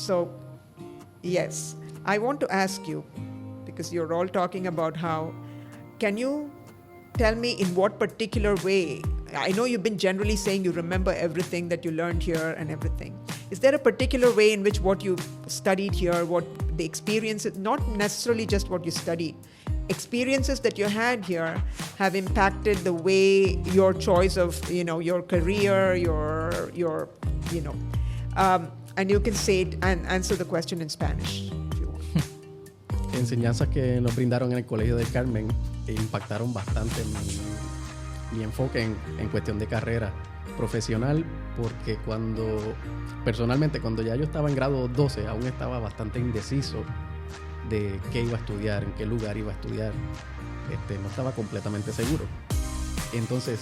So, yes, I want to ask you, because you're all talking about how, can you tell me in what particular way? I know you've been generally saying you remember everything that you learned here and everything. Is there a particular way in which what you studied here, what the experiences, not necessarily just what you studied, experiences that you had here have impacted the way your choice of, your career, your and you can say it and answer the question in Spanish if you want. Enseñanzas que nos brindaron en el Colegio del Carmen impactaron bastante mi enfoque en cuestión de carrera profesional, porque personalmente cuando ya yo estaba en grado 12 aún estaba bastante indeciso de qué iba a estudiar, en qué lugar iba a estudiar, no estaba completamente seguro. Entonces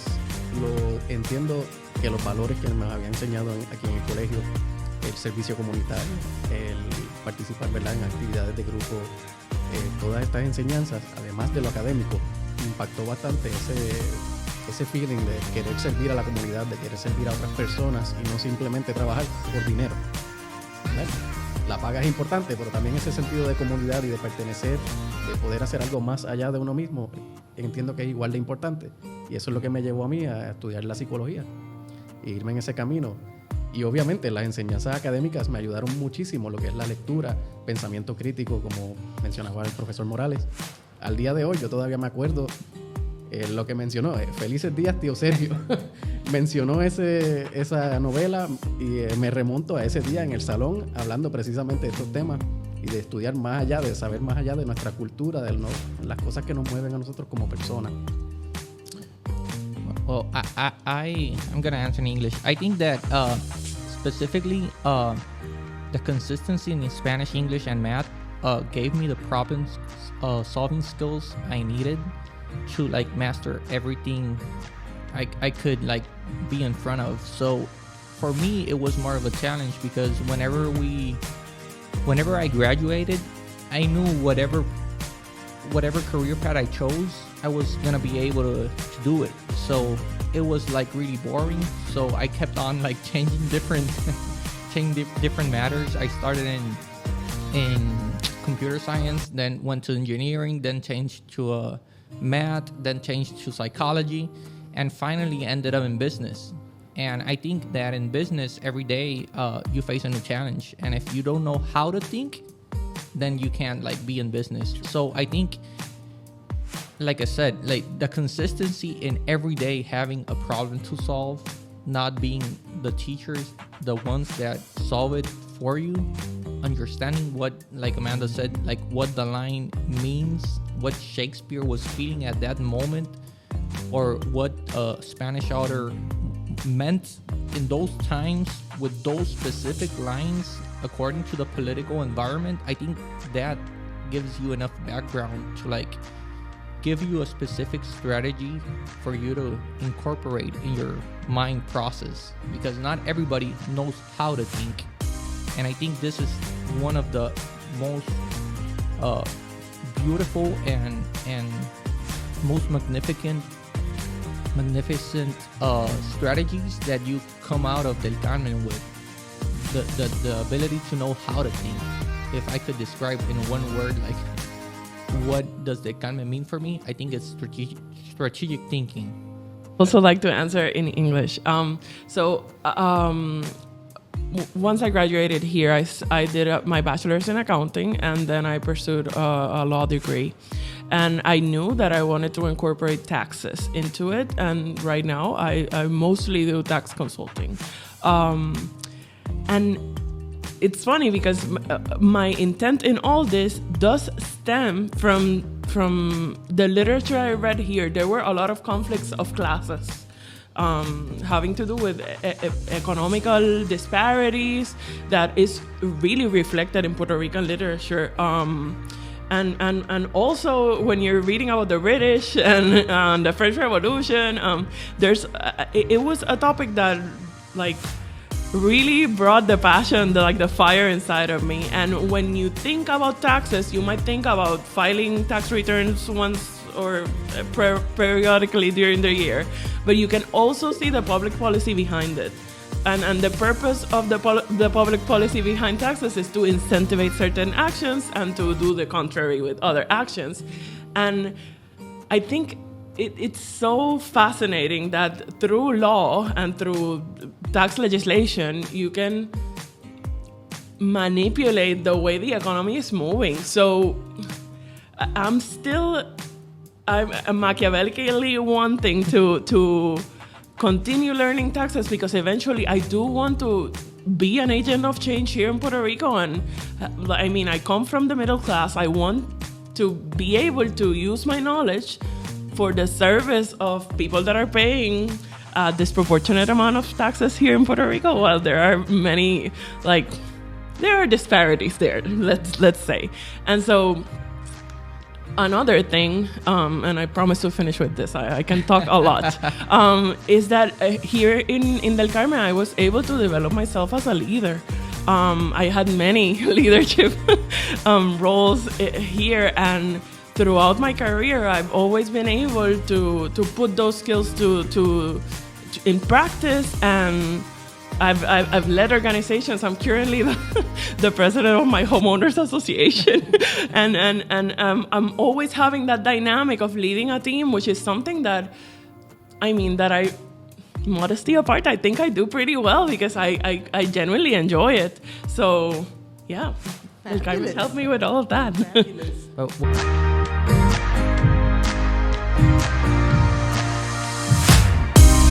entiendo que los valores que me habían enseñado aquí en el colegio, el servicio comunitario, el participar, ¿verdad?, en actividades de grupo, todas estas enseñanzas, además de lo académico, impactó bastante ese feeling de querer servir a la comunidad, de querer servir a otras personas y no simplemente trabajar por dinero, ¿verdad? La paga es importante, pero también ese sentido de comunidad y de pertenecer, de poder hacer algo más allá de uno mismo, entiendo que es igual de importante. Y eso es lo que me llevó a mí a estudiar la psicología e irme en ese camino. Y obviamente las enseñanzas académicas me ayudaron muchísimo, lo que es la lectura, pensamiento crítico, como mencionaba el profesor Morales. Al día de hoy yo todavía me acuerdo lo que mencionó, Felices Días, tío Sergio. Mencionó esa novela y me remonto a ese día en el salón hablando precisamente de estos temas y de estudiar más allá, de saber más allá de nuestra cultura, de las cosas que nos mueven a nosotros como personas. Well, I'm going to answer in English. I think that specifically the consistency in Spanish, English, and math gave me the problem solving skills I needed to master everything I could be in front of. So for me, it was more of a challenge because whenever I graduated, I knew whatever career path I chose, I was gonna be able to do it. So it was really boring. So I kept on changing different matters. I started in computer science, then went to engineering, then changed to math, then changed to psychology, and finally ended up in business. And I think that in business, every day you face a new challenge. And if you don't know how to think, then you can't be in business. So I think, like I said, the consistency in every day having a problem to solve, not being the teachers, the ones that solve it for you, understanding what, like Amanda said, what the line means, what Shakespeare was feeling at that moment, or what a Spanish author meant in those times with those specific lines according to the political environment. I think that gives you enough background to give you a specific strategy for you to incorporate in your mind process, because not everybody knows how to think. And I think this is one of the most beautiful and most magnificent strategies that you come out of Del Carmen with. The ability to know how to think. If I could describe in one word, what does Del Carmen mean for me? I think it's strategic thinking. Also like to answer in English. Once I graduated here, I did my bachelor's in accounting, and then I pursued a law degree. And I knew that I wanted to incorporate taxes into it. And right now, I mostly do tax consulting. And it's funny because my intent in all this does stem from the literature I read here. There were a lot of conflicts of classes. Having to do with economical disparities that is really reflected in Puerto Rican literature. And also when you're reading about the British and the French Revolution, it was a topic that really brought the passion, the fire inside of me. And when you think about taxes, you might think about filing tax returns once or periodically during the year, but you can also see the public policy behind it. And the purpose of the public policy behind taxes is to incentivize certain actions and to do the contrary with other actions. And I think it's so fascinating that through law and through tax legislation, you can manipulate the way the economy is moving. So I'm Machiavellically wanting to continue learning taxes, because eventually I do want to be an agent of change here in Puerto Rico. And I mean, I come from the middle class. I want to be able to use my knowledge for the service of people that are paying a disproportionate amount of taxes here in Puerto Rico. Well, there are many, there are disparities there, let's say. And so another thing, and I promise to finish with this, I can talk a lot, is that here in Del Carmen, I was able to develop myself as a leader. I had many leadership roles here, and throughout my career, I've always been able to put those skills to in practice, and I've led organizations. I'm currently the president of my homeowners association, and I'm always having that dynamic of leading a team, which is something that I, modesty apart, I think I do pretty well, because I genuinely enjoy it. So yeah, Carmen helped me with all of that. Fabulous. Well,